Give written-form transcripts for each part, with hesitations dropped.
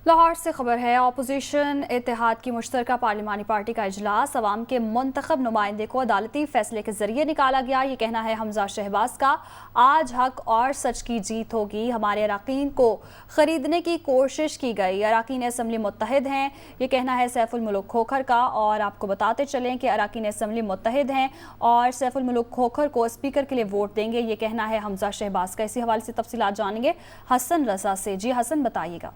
लाहौर से खबर है। अपोजिशन इत्तेहाद की मुश्तरका पार्लिमानी पार्टी का इजलास अवाम के मुंतखब नुमाइंदे को अदालती फैसले के जरिए निकाला गया। ये कहना है हमजा शहबाज का। आज हक और सच की जीत होगी। हमारे अराकीन को खरीदने की कोशिश की गई। अराकीन असम्बली मुत्तहिद हैं, ये कहना है सैफुल मुल्क खोखर का। और आपको बताते चलें कि अराकीन असम्बली मुत्तहिद हैं और सैफुल मुल्क खोखर को स्पीकर के लिए वोट देंगे, ये कहना है हमजा शहबाज का। इसी हवाले से तफसीलात जानेंगे हसन रजा से। जी हसन, बताइएगा।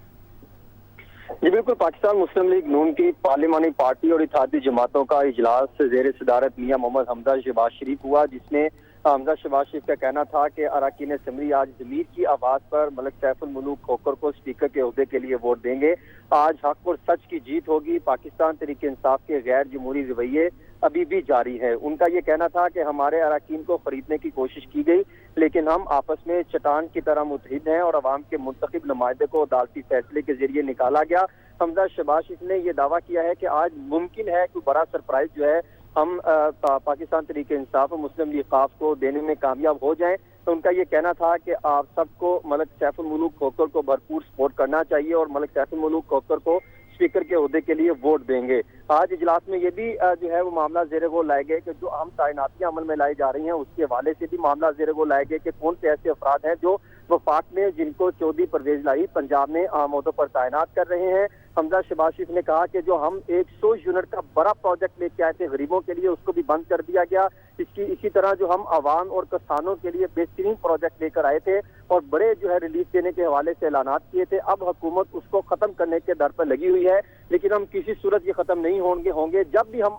जी बिल्कुल, पाकिस्तान मुस्लिम लीग नून की पार्लिमानी पार्टी और इत्तेहादी जमातों का इजलास ज़ेर सदारत मियां मोहम्मद हमजा शहबाज शरीफ हुआ, जिसमें हमजा शहबाज शरीफ का कहना था कि अराकीन असम्बली आज ज़मीर की आवाज़ पर मलिक सैफुल मुल्क खोखर को स्पीकर के ओहदे के लिए वोट देंगे। आज हक और सच की जीत होगी। पाकिस्तान तहरीक इंसाफ के गैर जमहूरी रवैये अभी भी जारी है। उनका ये कहना था कि हमारे अराकीन को खरीदने की कोशिश की गई, लेकिन हम आपस में चट्टान की तरह मुत्तहिद हैं और अवाम के मुंतखब नुमाइंदे को अदालती फैसले के जरिए निकाला गया। हमजा शहबाज शरीफ ने यह दावा किया है कि आज मुमकिन है कि बड़ा सरप्राइज जो है हम पाकिस्तान तहरीक इंसाफ और मुस्लिम लीग काफ को देने में कामयाब हो जाएं। तो उनका ये कहना था कि आप सबको मलिक सैफुल मुल्क खोखर को भरपूर सपोर्ट करना चाहिए और मलिक सैफुल मुल्क खोखर को स्पीकर के ओहदे के लिए वोट देंगे। आज इजलास में ये भी जो है वो मामला ज़ेरे गौर लाए गए कि जो अहम तैनातियां अमल में लाई जा रही हैं उसके हवाले से भी मामला ज़ेरे गौर लाए गए कि कौन से ऐसे अफराद हैं जो वफाक में जिनको चौधरी परवेज लाई पंजाब में आम अहदों पर तैनात कर रहे हैं। हमजा शहबाज शरीफ ने कहा कि जो हम 100 यूनिट का बड़ा प्रोजेक्ट लेके आए थे गरीबों के लिए, उसको भी बंद कर दिया गया। इसी तरह जो हम आवाम और किसानों के लिए बेहतरीन प्रोजेक्ट लेकर आए थे और बड़े जो है रिलीफ देने के हवाले से ऐलानात किए थे, अब हुकूमत उसको खत्म करने के दर पर लगी हुई है। लेकिन हम किसी सूरत ये खत्म नहीं होंगे। जब भी हम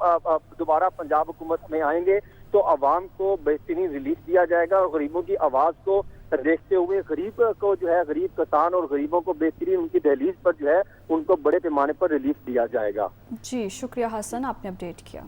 दोबारा पंजाब हुकूमत में आएंगे तो आवाम को बेहतरीन रिलीफ दिया जाएगा और गरीबों की आवाज को देखते हुए गरीब को जो है गरीब किसान और गरीबों को बेहतरीन उनकी दहलीज पर जो है उनको बड़े पैमाने पर रिलीफ दिया जाएगा। जी शुक्रिया हसन, आपने अपडेट किया।